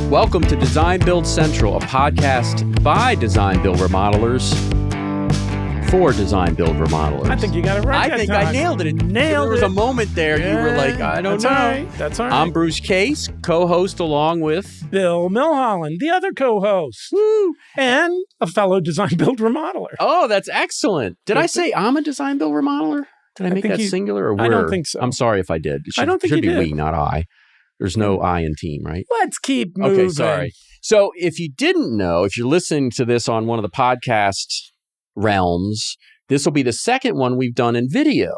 Welcome to Design Build Central, a podcast by Design Build Remodelers for Design Build Remodelers. I think you got it right. I think I nailed it. There was a moment there you were like, I don't know. All right. That's all right. I'm Bruce Case, co-host along with Bill Milholland, the other co-host. Woo. And a fellow Design Build Remodeler. Oh, that's excellent. Did I say I'm a Design Build Remodeler? Did I make that singular or we're? I don't think so. I'm sorry if I did. I don't think you did. Should be we, not I. There's no I in team, right? Let's keep moving. Okay, sorry. So if you didn't know, if you're listening to this on one of the podcast realms, this will be the second one we've done in video.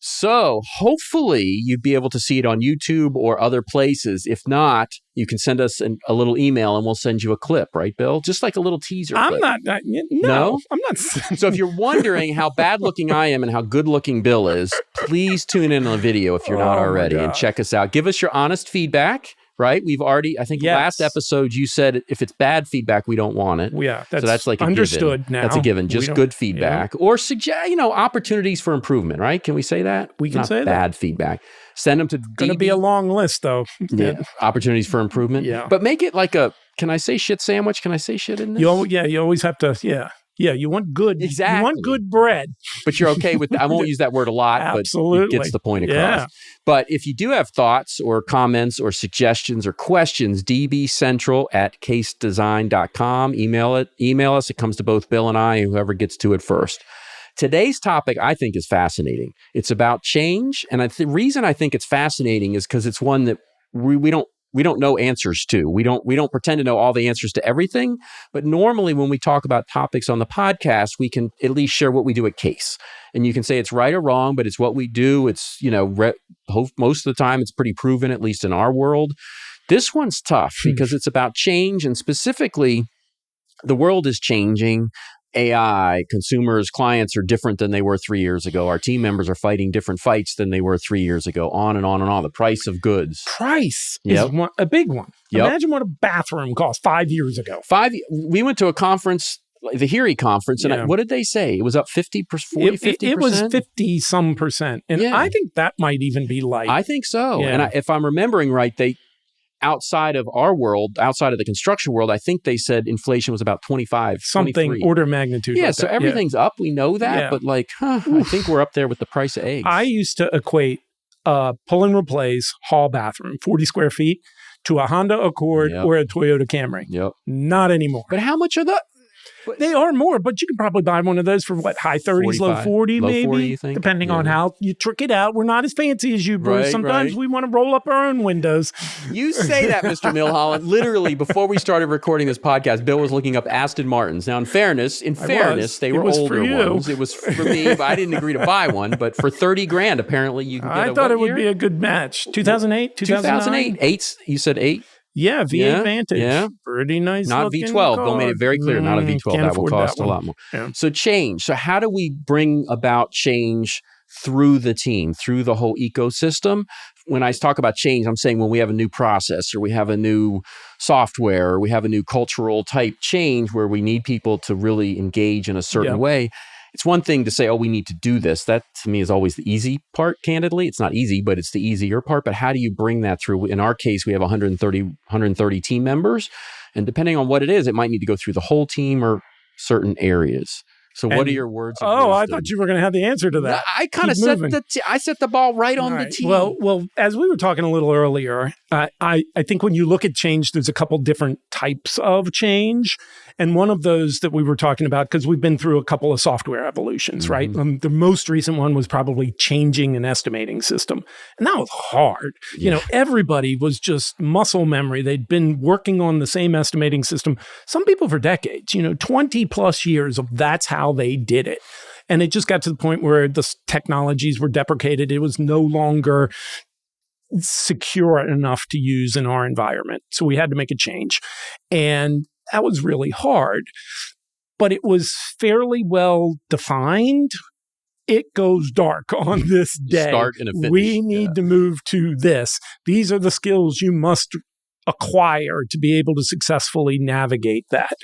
So hopefully you'd be able to see it on YouTube or other places. If not, you can send us a little email and we'll send you a clip, right, Bill? Just like a little teaser clip. No, I'm not. So if you're wondering how bad looking I am and how good looking Bill is, please tune in on the video if you're not already and check us out. Give us your honest feedback. Right? We've already, I think last episode you said if it's bad feedback, we don't want it. Yeah. So that's like a understood given. now. That's a given. Just good feedback or suggest, opportunities for improvement, right? Can we say that? We can say that. Bad feedback. Send them to Going to be a long list though. Yeah. Opportunities for improvement. Yeah. But make it like can I say shit sandwich? Can I say shit in this? You always have to, Yeah, you want good. Exactly. You want good bread. But you're okay with I won't use that word a lot, Absolutely. But it gets the point across. Yeah. But if you do have thoughts or comments or suggestions or questions, dbcentral@casedesign.com. Email us. It comes to both Bill and I and whoever gets to it first. Today's topic, I think, is fascinating. It's about change. And the reason I think it's fascinating is because it's one that we don't know answers to. We don't pretend to know all the answers to everything, but normally when we talk about topics on the podcast, we can at least share what we do at Case. And you can say it's right or wrong, but it's what we do. It's, most of the time it's pretty proven, at least in our world. This one's tough because it's about change, and specifically the world is changing. AI, consumers, clients are different than they were 3 years ago. Our team members are fighting different fights than they were 3 years ago, on and on and on. The price of goods. Price is a big one. Yep. Imagine what a bathroom cost 5 years ago. We went to a conference, the HERE conference, and what did they say? It was up 50%, 50%? It was 50-some%. And I think that might even be light. I think so. Yeah. And if I'm remembering right, outside of our world, outside of the construction world, I think they said inflation was about 25, something 23. Order of magnitude. Yeah, like so that. everything's up. We know that, but I think we're up there with the price of eggs. I used to equate pull and replace hall bathroom, 40 square feet, to a Honda Accord or a Toyota Camry. Yep. Not anymore. But how much are the... They are more, but you can probably buy one of those for high 30s, 45, low 40 maybe, 40, you think? Depending on how you trick it out. We're not as fancy as you, Bruce. Right, Sometimes we want to roll up our own windows. You say that, Mr. Milholland. Literally, before we started recording this podcast, Bill was looking up Aston Martins. Now, in fairness, they were older ones. It was for me, but I didn't agree to buy one. But for $30,000, apparently you can get I thought it would be a good match. 2008, 2008. You said 8? Yeah, V8 Vantage. Yeah. Pretty nice. Not V12. Bill made it very clear. Not a V12. That will cost a lot more. Yeah. So change. So how do we bring about change through the team, through the whole ecosystem? When I talk about change, I'm saying when we have a new process or we have a new software or we have a new cultural type change where we need people to really engage in a certain way. It's one thing to say, we need to do this. That, to me, is always the easy part, candidly. It's not easy, but it's the easier part. But how do you bring that through? In our case, we have 130 team members. And depending on what it is, it might need to go through the whole team or certain areas. So what are your words of wisdom? I thought you were going to have the answer to that. I kind of set the ball right on the team. Well, as we were talking a little earlier, I think when you look at change, there's a couple different types of change. And one of those that we were talking about, because we've been through a couple of software evolutions, right? The most recent one was probably changing an estimating system. And that was hard. Yeah. Everybody was just muscle memory. They'd been working on the same estimating system, some people for decades, 20 plus years of that's how they did it. And it just got to the point where the technologies were deprecated. It was no longer secure enough to use in our environment. So we had to make a change. And that was really hard, but it was fairly well defined. It goes dark on this day. Start in a finish. We need to move to this. These are the skills you must acquire to be able to successfully navigate that.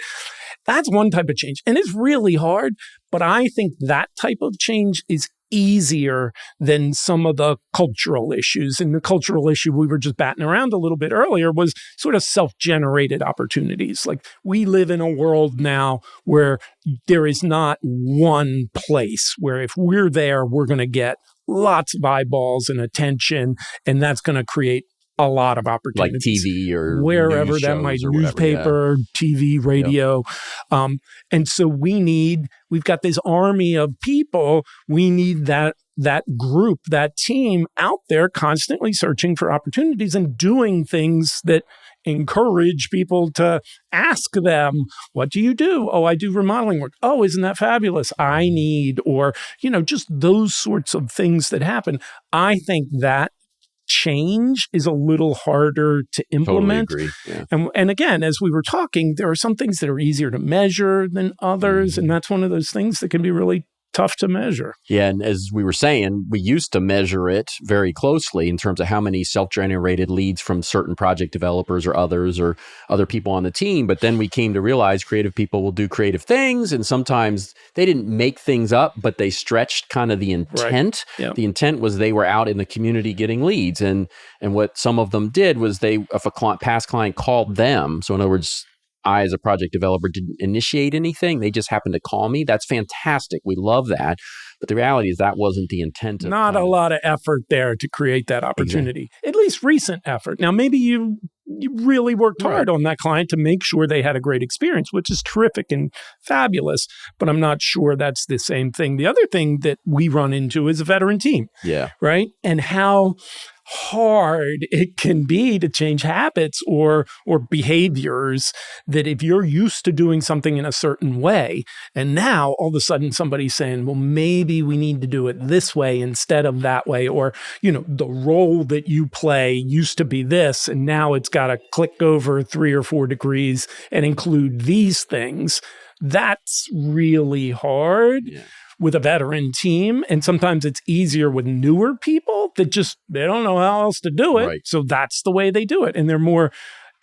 That's one type of change. And it's really hard, but I think that type of change is easier than some of the cultural issues. And the cultural issue we were just batting around a little bit earlier was sort of self-generated opportunities. Like, we live in a world now where there is not one place where if we're there, we're going to get lots of eyeballs and attention, and that's going to create a lot of opportunities. Like TV or wherever news that might, shows or whatever, newspaper, TV, radio. And so we've got this army of people. We need that group, that team out there constantly searching for opportunities and doing things that encourage people to ask them, what do you do? Oh, I do remodeling work. Oh, isn't that fabulous? I need, or, just those sorts of things that happen. I think that change is a little harder to implement. Totally agree. Yeah. And again, as we were talking, there are some things that are easier to measure than others. And that's one of those things that can be really tough to measure. Yeah. And as we were saying, we used to measure it very closely in terms of how many self-generated leads from certain project developers or other people on the team. But then we came to realize creative people will do creative things. And sometimes they didn't make things up, but they stretched kind of the intent. Right. Yep. The intent was they were out in the community getting leads. And what some of them did was if a past client called them, so in other words, I, as a project developer, didn't initiate anything. They just happened to call me. That's fantastic. We love that. But the reality is that wasn't the intent. Not a lot of effort there to create that opportunity, At least recent effort. Now, maybe you really worked hard on that client to make sure they had a great experience, which is terrific and fabulous, but I'm not sure that's the same thing. The other thing that we run into is a veteran team. Yeah. Right? And how hard it can be to change habits or behaviors that if you're used to doing something in a certain way, and now all of a sudden somebody's saying, well, maybe we need to do it this way instead of that way, or, the role that you play used to be this, and now it's got to click over 3 or 4 degrees and include these things. That's really hard. Yeah. With a veteran team. And sometimes it's easier with newer people that they don't know how else to do it. Right. So that's the way they do it. And they're more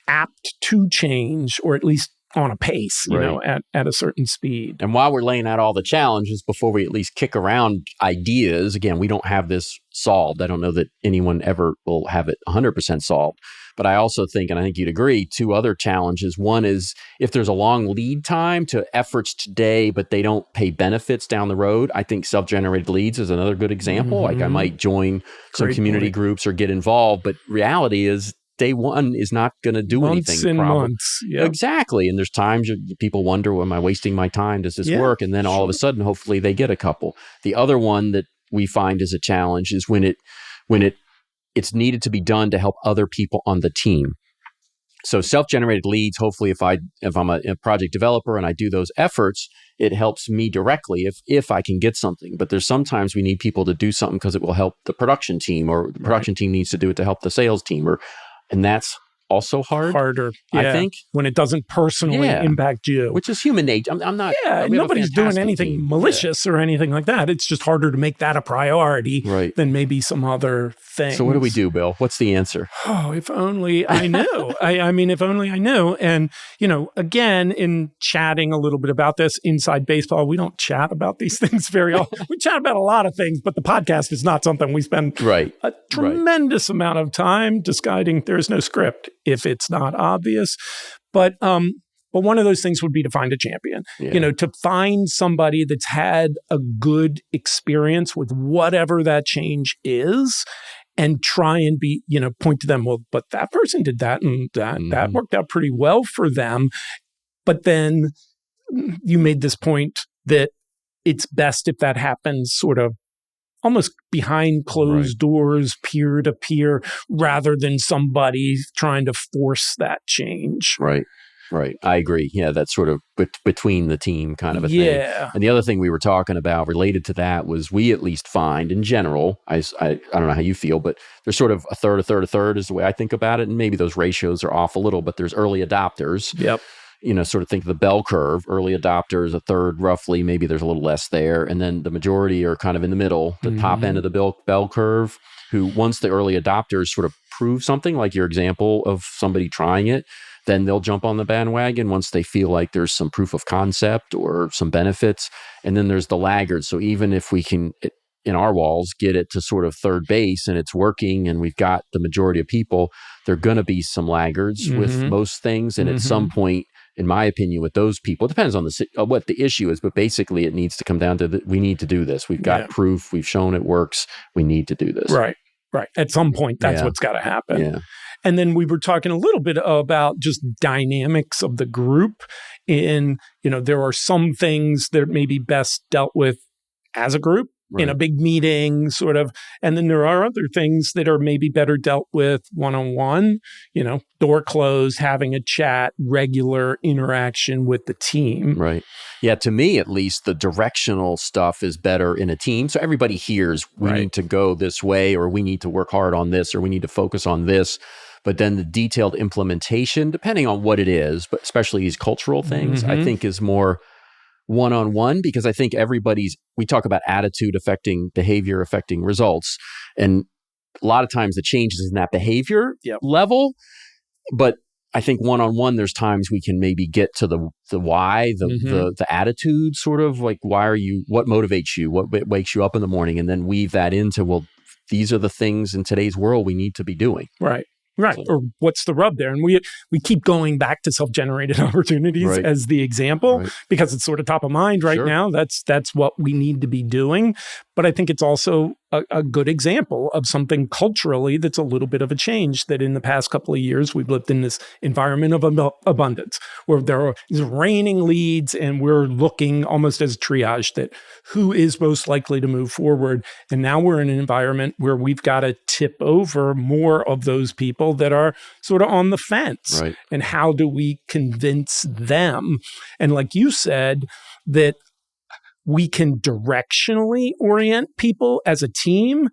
apt to change, or at least on a pace, at a certain speed. And while we're laying out all the challenges, before we at least kick around ideas, again, we don't have this solved. I don't know that anyone ever will have it 100% solved. But I also think, and I think you'd agree, 2 other challenges. One is if there's a long lead time to efforts today, but they don't pay benefits down the road. I think self-generated leads is another good example. Mm-hmm. Like I might join some community groups or get involved, but reality is day one is not going to do anything. Months. Yep. Exactly. And there's times people wonder, am I wasting my time? Does this work? And then all of a sudden, hopefully they get a couple. The other one that we find is a challenge is when it's needed to be done to help other people on the team. So self-generated leads, hopefully if I'm a project developer and I do those efforts, it helps me directly if I can get something. But there's sometimes we need people to do something because it will help the production team, or the production team needs to do it to help the sales team, and that's also harder, I think, when it doesn't personally impact you, which is human nature. I'm not. Yeah, nobody's doing anything malicious or anything like that. It's just harder to make that a priority than maybe some other things. So what do we do, Bill? What's the answer? Oh, if only I knew. I mean, if only I knew. And again, in chatting a little bit about this inside baseball, we don't chat about these things very often. We chat about a lot of things, but the podcast is not something we spend a tremendous amount of time discussing. There's no script if it's not obvious. But one of those things would be to find a champion, to find somebody that's had a good experience with whatever that change is, and try and point to them, well, but that person did that and that worked out pretty well for them. But then you made this point that it's best if that happens sort of almost behind closed doors, peer to peer, rather than somebody trying to force that change. Right. I agree. Yeah, that's sort of between the team kind of a thing. And the other thing we were talking about related to that was we at least find in general, I don't know how you feel, but there's sort of a third is the way I think about it. And maybe those ratios are off a little, but there's early adopters. Yep. Sort of think of the bell curve, early adopters, a third roughly, maybe there's a little less there. And then the majority are kind of in the middle, the top end of the bell curve, who once the early adopters sort of prove something, like your example of somebody trying it, then they'll jump on the bandwagon once they feel like there's some proof of concept or some benefits. And then there's the laggards. So even if we can in our walls get it to sort of third base and it's working and we've got the majority of people, there are going to be some laggards with most things. And at some point, in my opinion, with those people, it depends on what the issue is, but basically it needs to come down to we need to do this. We've got proof. We've shown it works. We need to do this. Right. At some point, that's what's got to happen. Yeah. And then we were talking a little bit about just dynamics of the group. There are some things that may be best dealt with as a group in a big meeting, sort of. And then there are other things that are maybe better dealt with one-on-one, door closed, having a chat, regular interaction with the team. Right. Yeah, to me, at least, the directional stuff is better in a team. So everybody hears we need to go this way, or we need to work hard on this, or we need to focus on this. But then the detailed implementation, depending on what it is, but especially these cultural things, I think is more one-on-one, because I think we talk about attitude affecting behavior, affecting results. And a lot of times the change is in that behavior level. But I think one-on-one, there's times we can maybe get to the why, the attitude, sort of like, what motivates you? What wakes you up in the morning? And then weave that into, well, these are the things in today's world we need to be doing. Right. Or what's the rub there? And we keep going back to self-generated opportunities as the example because it's sort of top of mind right now. That's what we need to be doing. But I think it's also a good example of something culturally that's a little bit of a change, that in the past couple of years, we've lived in this environment of abundance where there is raining leads and we're looking almost as triage that who is most likely to move forward. And now we're in an environment where we've got to tip over more of those people that are sort of on the fence. Right. And how do we convince them? And like you said, that we can directionally orient people as a team,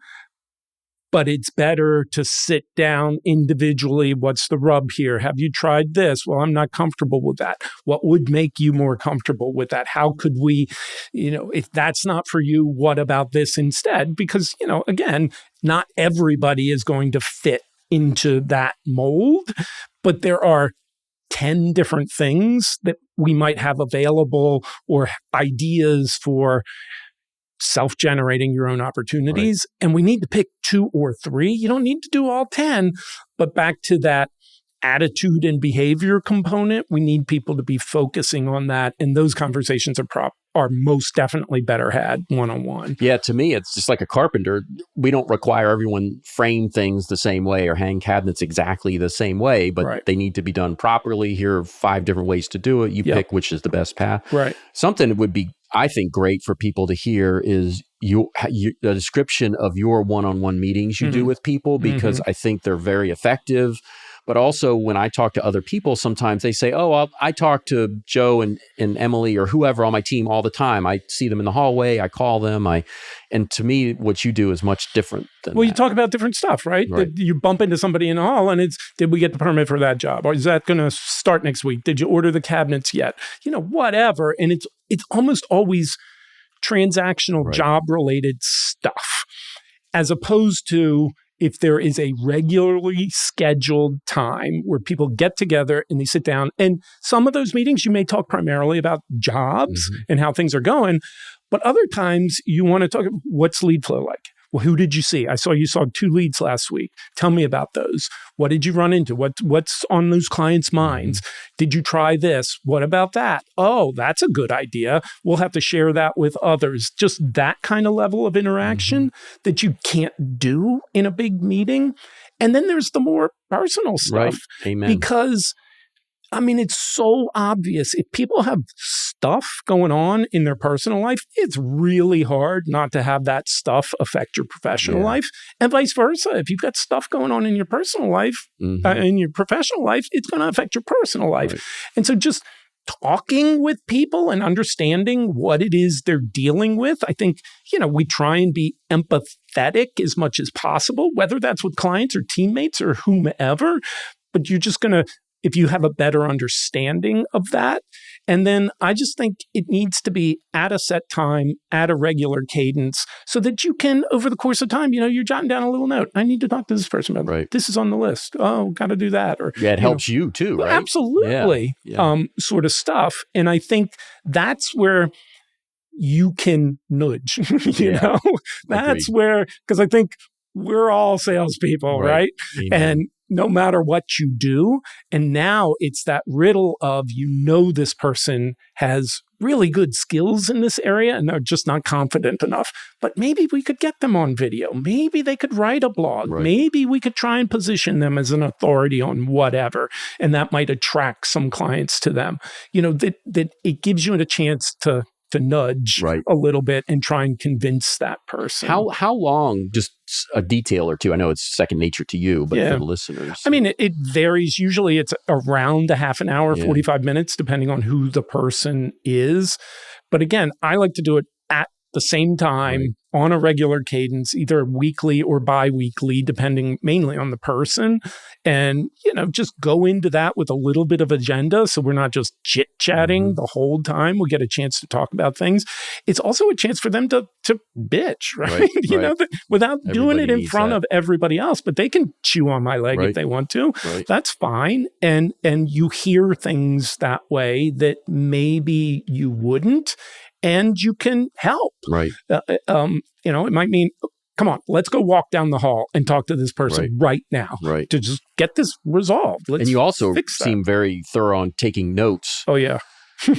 but it's better to sit down individually. What's the rub here? Have you tried this? Well, I'm not comfortable with that. What would make you more comfortable with that? How could we, if that's not for you, what about this instead? Because, again, not everybody is going to fit into that mold, but there are 10 different things that we might have available or ideas for self-generating your own opportunities. Right. And we need to pick 2 or 3. You don't need to do all 10, but back to that attitude and behavior component, we need people to be focusing on that. And those conversations are most definitely better had one-on-one. Yeah, to me, it's just like a carpenter. We don't require everyone frame things the same way or hang cabinets exactly the same way, but they need to be done properly. Here are 5 different ways to do it. You pick which is the best path. Right. Something that would be, I think, great for people to hear is the description of your one-on-one meetings you do with people, because I think they're very effective. But also, when I talk to other people, sometimes they say, I talk to Joe and Emily or whoever on my team all the time. I see them in the hallway. I call them. And to me, what you do is much different than that. You talk about different stuff, right? You bump into somebody in the hall and it's, did we get the permit for that job? Or is that going to start next week? Did you order the cabinets yet? Whatever. And it's almost always transactional job-related stuff, as opposed to if there is a regularly scheduled time where people get together and they sit down. And some of those meetings, you may talk primarily about jobs and how things are going, but other times you want to talk about what's lead flow like. Well, who did you see? I saw you saw 2 leads last week. Tell me about those. What did you run into? What's on those clients' minds? Did you try this? What about that? Oh, that's a good idea. We'll have to share that with others. Just that kind of level of interaction that you can't do in a big meeting. And then there's the more personal stuff. Right. Amen. Because it's so obvious. If people have stuff going on in their personal life, it's really hard not to have that stuff affect your professional life, and vice versa. If you've got stuff going on in your personal life, in your professional life, it's going to affect your personal life. Right. And so just talking with people and understanding what it is they're dealing with, I think, we try and be empathetic as much as possible, whether that's with clients or teammates or whomever, but you're just going to, if you have a better understanding of that. And then I just think it needs to be at a set time, at a regular cadence, so that you can, over the course of time, you're jotting down a little note. I need to talk to this person about it. This is on the list. Oh, got to do that. Or it helps you too, right? Absolutely. Sort of stuff. And I think that's where, you can nudge. you Yeah. know, that's where, because I think we're all salespeople, right? And no matter what you do, and now it's that riddle of, this person has really good skills in this area and they're just not confident enough. But maybe we could get them on video. Maybe they could write a blog. Right. Maybe we could try and position them as an authority on whatever. And that might attract some clients to them. That it gives you a chance to nudge a little bit and try and convince that person. How long, just a detail or two, I know it's second nature to you, but for the listeners. I mean, it varies. Usually it's around a half an hour, 45 minutes, depending on who the person is. But again, I like to do it at the same time on a regular cadence, either weekly or bi-weekly, depending mainly on the person. And, just go into that with a little bit of agenda. So we're not just chit-chatting the whole time. We get a chance to talk about things. It's also a chance for them to bitch, right? Without doing it in front of everybody else. But they can chew on my leg if they want to. That's fine. And you hear things that way that maybe you wouldn't. And you can help. It might mean, come on, let's go walk down the hall and talk to this person right now to just get this resolved. And you also seem very thorough on taking notes. Oh, yeah.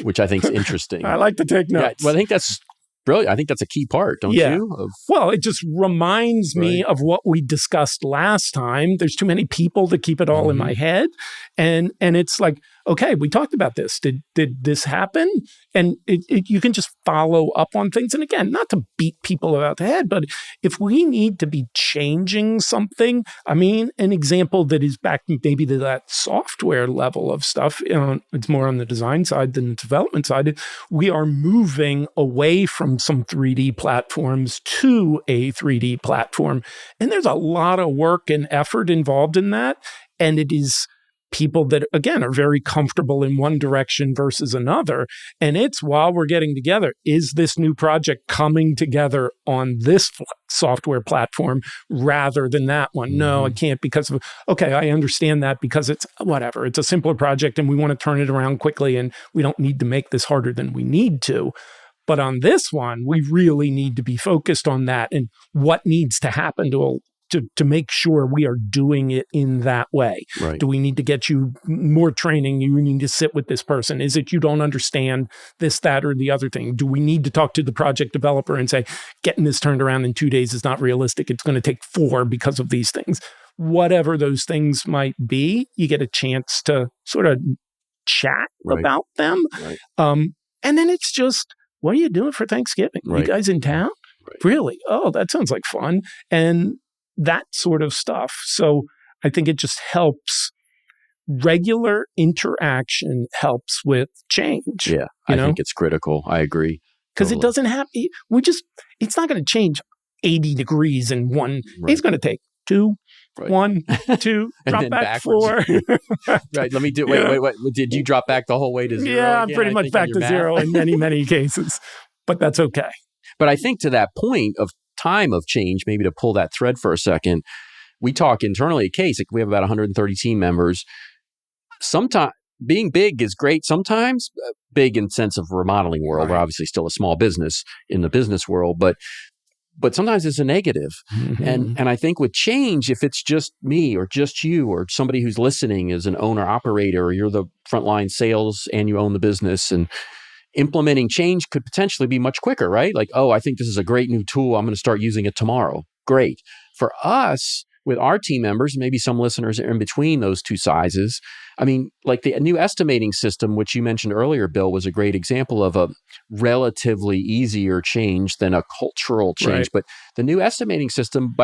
Which I think is interesting. I like to take notes. Yeah, well, I think that's brilliant. I think that's a key part, don't you? Well, it just reminds me of what we discussed last time. There's too many people to keep it all in my head. And it's like, okay, we talked about this. Did this happen? And you can just follow up on things. And again, not to beat people about the head, but if we need to be changing something, I mean, an example that is back maybe to that software level of stuff, it's more on the design side than the development side. We are moving away from some 3D platforms to a 3D platform. And there's a lot of work and effort involved in that. And it is people that, again, are very comfortable in one direction versus another. And it's while we're getting together, is this new project coming together on this software platform rather than that one? No, I can't because of, okay, I understand that because it's whatever. It's a simpler project and we want to turn it around quickly and we don't need to make this harder than we need to. But on this one, we really need to be focused on that and what needs to happen to make sure we are doing it in that way. Do we need to get you more training? You need to sit with this person. Is it you don't understand this, that, or the other thing? Do we need to talk to the project developer and say, getting this turned around in 2 days is not realistic. It's going to take 4 because of these things. Whatever those things might be, you get a chance to sort of chat about them. And then it's just, what are you doing for Thanksgiving? You guys in town? Really? Oh, that sounds like fun. And that sort of stuff. So I think it just helps. Regular interaction helps with change. Yeah, I think it's critical. I agree. Because it doesn't have, it's not going to change 80 degrees in one. It's going to take 2, 1, 2, drop back backwards. 4. Let me do, wait. Did you drop back the whole way to 0? Yeah, I'm pretty much back to 0 in many, many cases. But that's okay. But I think to that point of time of change, maybe to pull that thread for a second, we talk internally at Case, we have about 130 team members. Sometimes being big is great. Sometimes big in sense of remodeling world. We're obviously still a small business in the business world, but sometimes it's a negative. And I think with change, if it's just me or just you or somebody who's listening as an owner operator, or you're the frontline sales and you own the business, and implementing change could potentially be much quicker, right? Like, oh, I think this is a great new tool. I'm going to start using it tomorrow. Great. For us, with our team members, maybe some listeners are in between those two sizes. I mean, like the new estimating system, which you mentioned earlier, Bill, was a great example of a relatively easier change than a cultural change. But the new estimating system,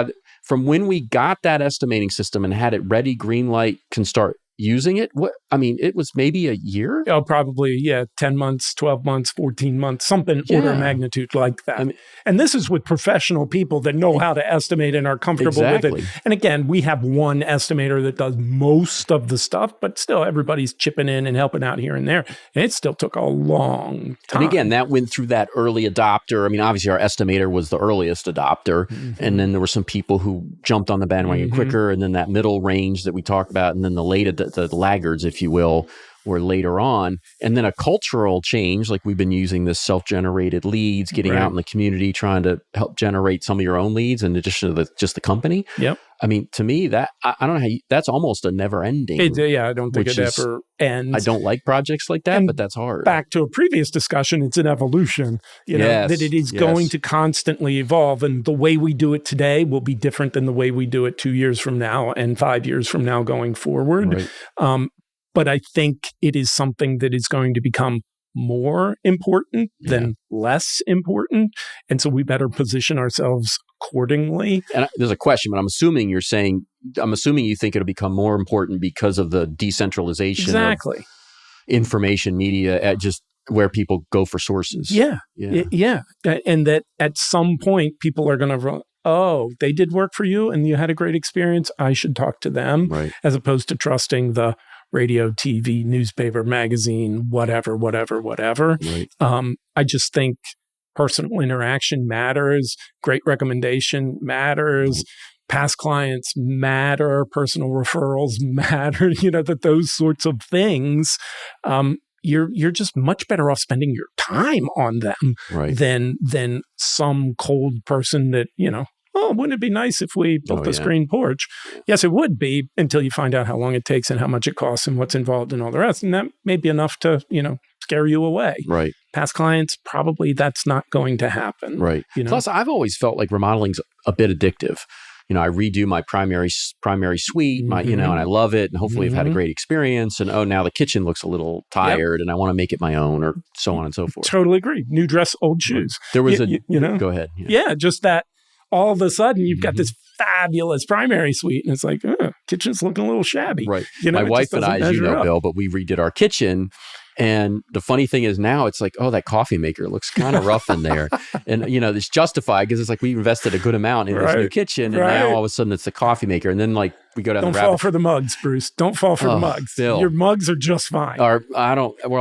from when we got that estimating system and had it ready, green light, can start using it, it was maybe a year? Oh, probably, 10 months, 12 months, 14 months, something order of magnitude like that. And this is with professional people that know how to estimate and are comfortable with it. And again, we have one estimator that does most of the stuff, but still everybody's chipping in and helping out here and there. And it still took a long time. And again, that went through that early adopter. I mean, obviously our estimator was the earliest adopter. And then there were some people who jumped on the bandwagon quicker. And then that middle range that we talked about, and then the laggards, if you will, or later on. And then a cultural change, like we've been using this self-generated leads, getting out in the community, trying to help generate some of your own leads in addition to just the company. Yep. I mean, to me, that I don't know how that's almost a never ending. I don't think it ever ends. I don't like projects like that, but that's hard. Back to a previous discussion, it's an evolution, that it is going to constantly evolve. And the way we do it today will be different than the way we do it 2 years from now and 5 years from now going forward. Right. But I think it is something that is going to become more important than less important. And so we better position ourselves accordingly. And there's a question, but I'm assuming you think it'll become more important because of the decentralization of information media at just where people go for sources. Yeah. And that at some point people are going to they did work for you and you had a great experience. I should talk to them, as opposed to trusting the radio, TV, newspaper, magazine, whatever. Right. I just think personal interaction matters. Great recommendation matters. Past clients matter. Personal referrals matter. That those sorts of things, you're just much better off spending your time on them than some cold person that, wouldn't it be nice if we built a screen porch? Yes, it would be, until you find out how long it takes and how much it costs and what's involved and all the rest. And that may be enough to, scare you away. Right. Past clients, probably that's not going to happen. Right. Plus, I've always felt like remodeling's a bit addictive. I redo my primary suite, and I love it. And hopefully I've had a great experience. And now the kitchen looks a little tired and I want to make it my own, or so on and so forth. Totally agree. New dress, old shoes. There was go ahead. Yeah, just that. All of a sudden, you've got this fabulous primary suite, and it's like, kitchen's looking a little shabby. Right. My wife and I, as you know, Bill, but we redid our kitchen. And the funny thing is now it's like, that coffee maker looks kind of rough in there. And, it's justified because it's like we invested a good amount in this new kitchen. And now all of a sudden it's the coffee maker. And then we go down the rabbit. Don't fall for the mugs, Bruce. Don't fall for the mugs. Bill. Your mugs are just fine. Our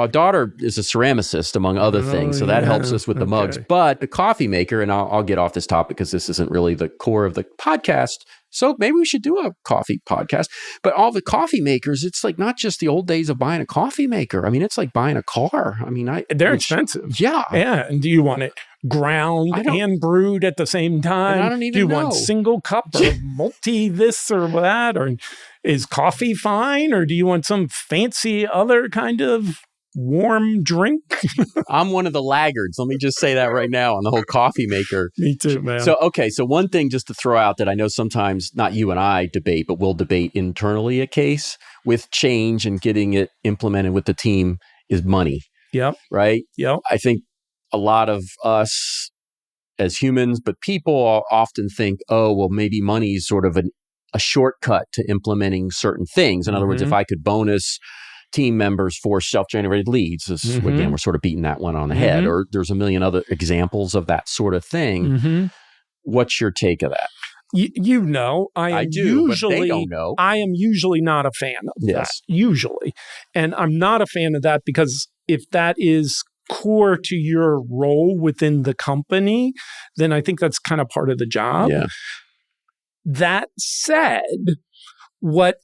daughter is a ceramicist, among other things. So that helps us with the mugs. But the coffee maker, and I'll get off this topic because this isn't really the core of the podcast. So maybe we should do a coffee podcast. But all the coffee makers, it's like not just the old days of buying a coffee maker. I mean, it's like buying a car. I mean, they're expensive. Yeah. Yeah. And do you want it ground and brewed at the same time? I don't even know. Do you want single cup or multi this or that? Or is coffee fine? Or do you want some fancy other kind of warm drink? I'm one of the laggards. Let me just say that right now on the whole coffee maker. Me too, man. So one thing just to throw out that I know sometimes not you and I debate, but we'll debate internally a case with change and getting it implemented with the team is money. Yep. Right? Yep. I think a lot of us as humans, but people often think, maybe money is sort of a shortcut to implementing certain things. In other words, if I could bonus team members for self-generated leads. Again, we're sort of beating that one on the head, or there's a million other examples of that sort of thing. What's your take of that? I do, but they don't know. I am usually not a fan of that, usually. And I'm not a fan of that because if that is core to your role within the company, then I think that's kind of part of the job. Yeah. That said, what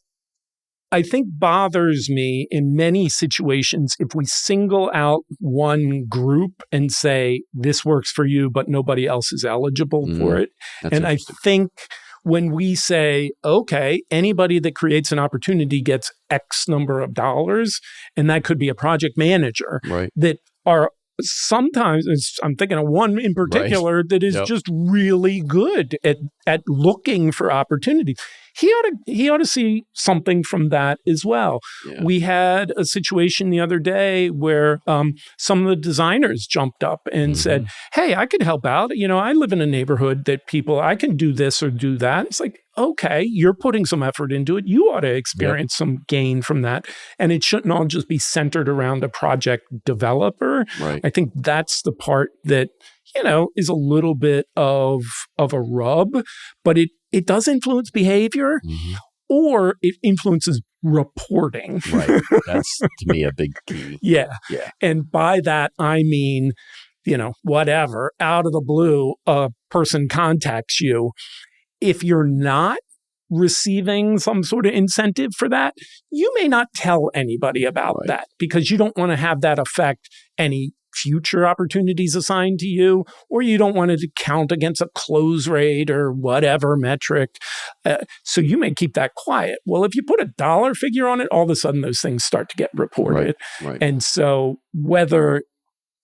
I think bothers me in many situations, if we single out one group and say, this works for you, but nobody else is eligible for it. And I think when we say, okay, anybody that creates an opportunity gets X number of dollars, and that could be a project manager that are sometimes, I'm thinking of one in particular that is just really good at looking for opportunities. He ought to see something from that as well. Yeah. We had a situation the other day where some of the designers jumped up and said, hey, I could help out. I live in a neighborhood that I can do this or do that. It's like, okay, you're putting some effort into it. You ought to experience some gain from that. And it shouldn't all just be centered around a project developer. Right. I think that's the part that, is a little bit of a rub, but it does influence behavior or it influences reporting. Right. That's, to me, a big key. Yeah. And by that, I mean, whatever, out of the blue, a person contacts you. If you're not receiving some sort of incentive for that, you may not tell anybody about that because you don't want to have that affect any future opportunities assigned to you, or you don't want it to count against a close rate or whatever metric. So you may keep that quiet. Well, if you put a dollar figure on it, all of a sudden those things start to get reported. And so whether,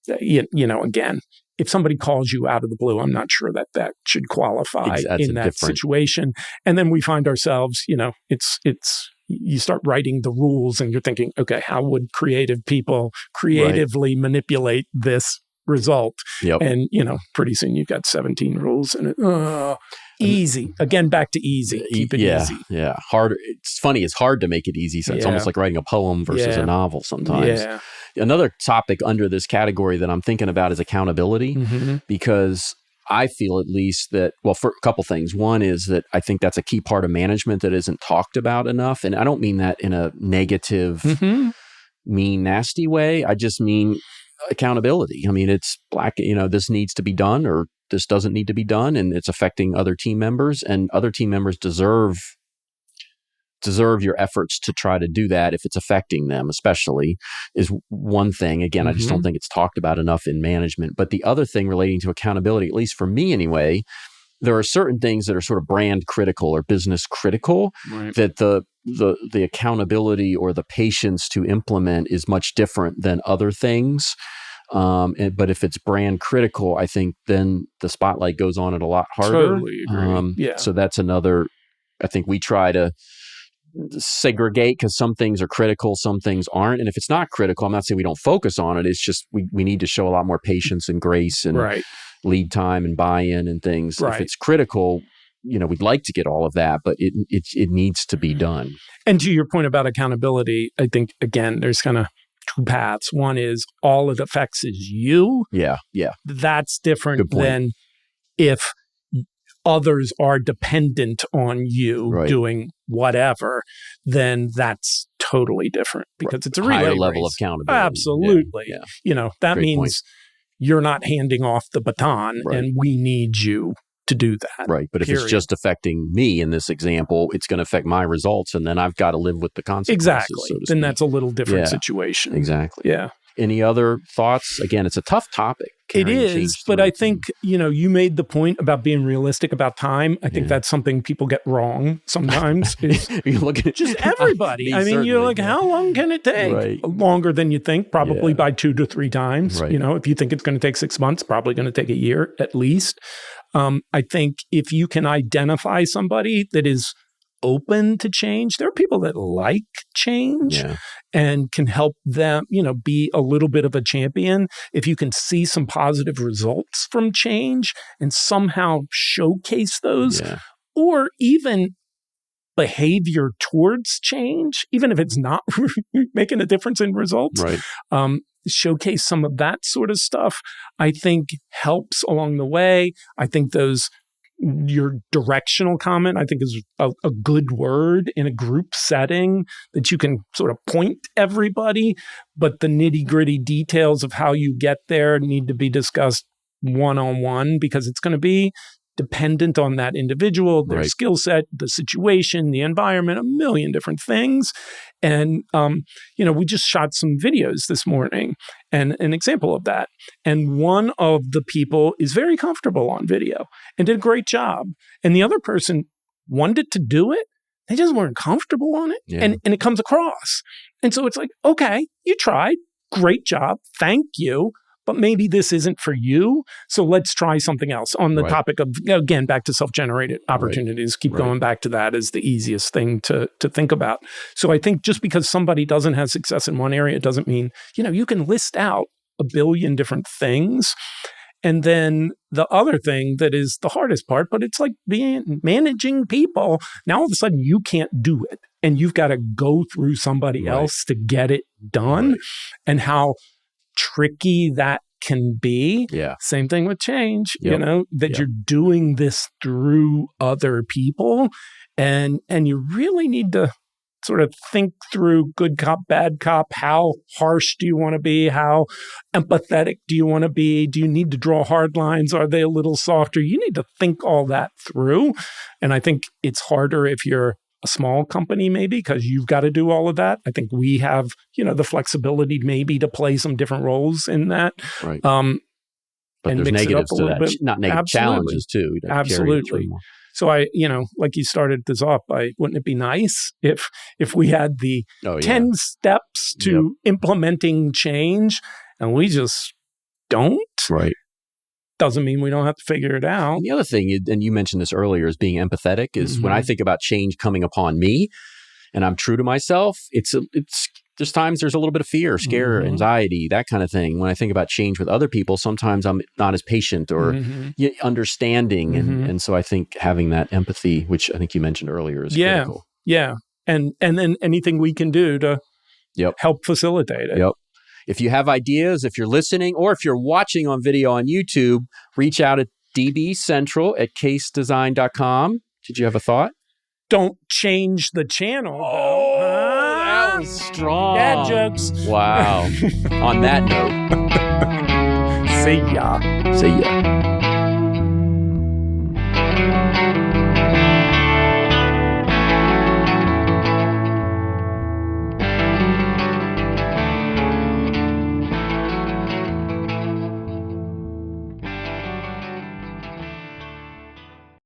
again, if somebody calls you out of the blue, I'm not sure that should qualify in that situation. And then we find ourselves, you start writing the rules and you're thinking, okay, how would creative people creatively manipulate this result? And, pretty soon you've got 17 rules and easy. Again, back to easy. Keep it easy. Yeah. Harder. It's funny. It's hard to make it easy. So it's almost like writing a poem versus a novel sometimes. Another topic under this category that I'm thinking about is accountability, because I feel at least that, for a couple things. One is that I think that's a key part of management that isn't talked about enough. And I don't mean that in a negative, mean, nasty way. I just mean accountability. I mean, it's this needs to be done or this doesn't need to be done, and it's affecting other team members, and other team members deserve your efforts to try to do that if it's affecting them, especially, is one thing. Again, I just don't think it's talked about enough in management. But the other thing relating to accountability, at least for me anyway, there are certain things that are sort of brand critical or business critical that the accountability or the patience to implement is much different than other things. But if it's brand critical, I think then the spotlight goes on it a lot harder. Totally agree. So that's another, I think we try to segregate, because some things are critical, some things aren't. And if it's not critical, I'm not saying we don't focus on it. It's just we need to show a lot more patience and grace and lead time and buy-in and things. If it's critical, we'd like to get all of that, but it needs to be done. And to your point about accountability, I think, again, there's kind of two paths. One is all it affects is you. Yeah. That's different than if others are dependent on you doing whatever, then that's totally different because it's a relay higher level race. of accountability. That Great means point. You're not handing off the baton and we need you to do that. Right. But if it's just affecting me in this example, it's going to affect my results, and then I've got to live with the consequences. Exactly. So to then speak. that's a little different situation. Exactly. Yeah. Any other thoughts? Again, it's a tough topic. It is, but I think, you made the point about being realistic about time. I think that's something people get wrong sometimes. You look at just everybody. I mean, you're like, how long can it take? Longer than you think, probably by 2 to 3 times. If you think it's going to take 6 months, probably going to take a year at least. I think if you can identify somebody that is open to change, there are people that like change and can help them, be a little bit of a champion. If you can see some positive results from change and somehow showcase those, or even behavior towards change, even if it's not making a difference in results, showcase some of that sort of stuff, I think helps along the way. I think your directional comment, I think, is a good word in a group setting that you can sort of point everybody, but the nitty-gritty details of how you get there need to be discussed one-on-one, because it's going to be dependent on that individual, their skill set, the situation, the environment, a million different things. And, we just shot some videos this morning, and an example of that. And one of the people is very comfortable on video and did a great job. And the other person wanted to do it. They just weren't comfortable on it. And it comes across. And so it's like, okay, you tried. Great job. Thank you. But maybe this isn't for you. So let's try something else on the topic of, again, back to self-generated opportunities. Keep going back to that as the easiest thing to think about. So I think just because somebody doesn't have success in one area doesn't mean, you can list out a billion different things. And then the other thing that is the hardest part, but it's like managing people. Now all of a sudden you can't do it. And you've got to go through somebody else to get it done. And how tricky that can be. Same thing with change, that you're doing this through other people, and you really need to sort of think through good cop, bad cop. How harsh do you want to be? How empathetic do you want to be? Do you need to draw hard lines? Are they a little softer? You need to think all that through. And I think it's harder if you're a small company, maybe, because you've got to do all of that. I think we have, the flexibility maybe to play some different roles in that. Right. But there's negatives to that. Not negative challenges too. Absolutely. So like you started this off by, wouldn't it be nice if we had the 10 steps to implementing change and we just don't? Right. Doesn't mean we don't have to figure it out. And the other thing, and you mentioned this earlier, is being empathetic, is when I think about change coming upon me and I'm true to myself, there's times there's a little bit of fear, scare, anxiety, that kind of thing. When I think about change with other people, sometimes I'm not as patient or understanding. And so I think having that empathy, which I think you mentioned earlier, is critical. Yeah. And then anything we can do to help facilitate it. Yep. If you have ideas, if you're listening, or if you're watching on video on YouTube, reach out at dbcentral@casedesign.com. Did you have a thought? Don't change the channel. Oh, that was strong. Dad jokes. Wow. On that note. See ya. See ya.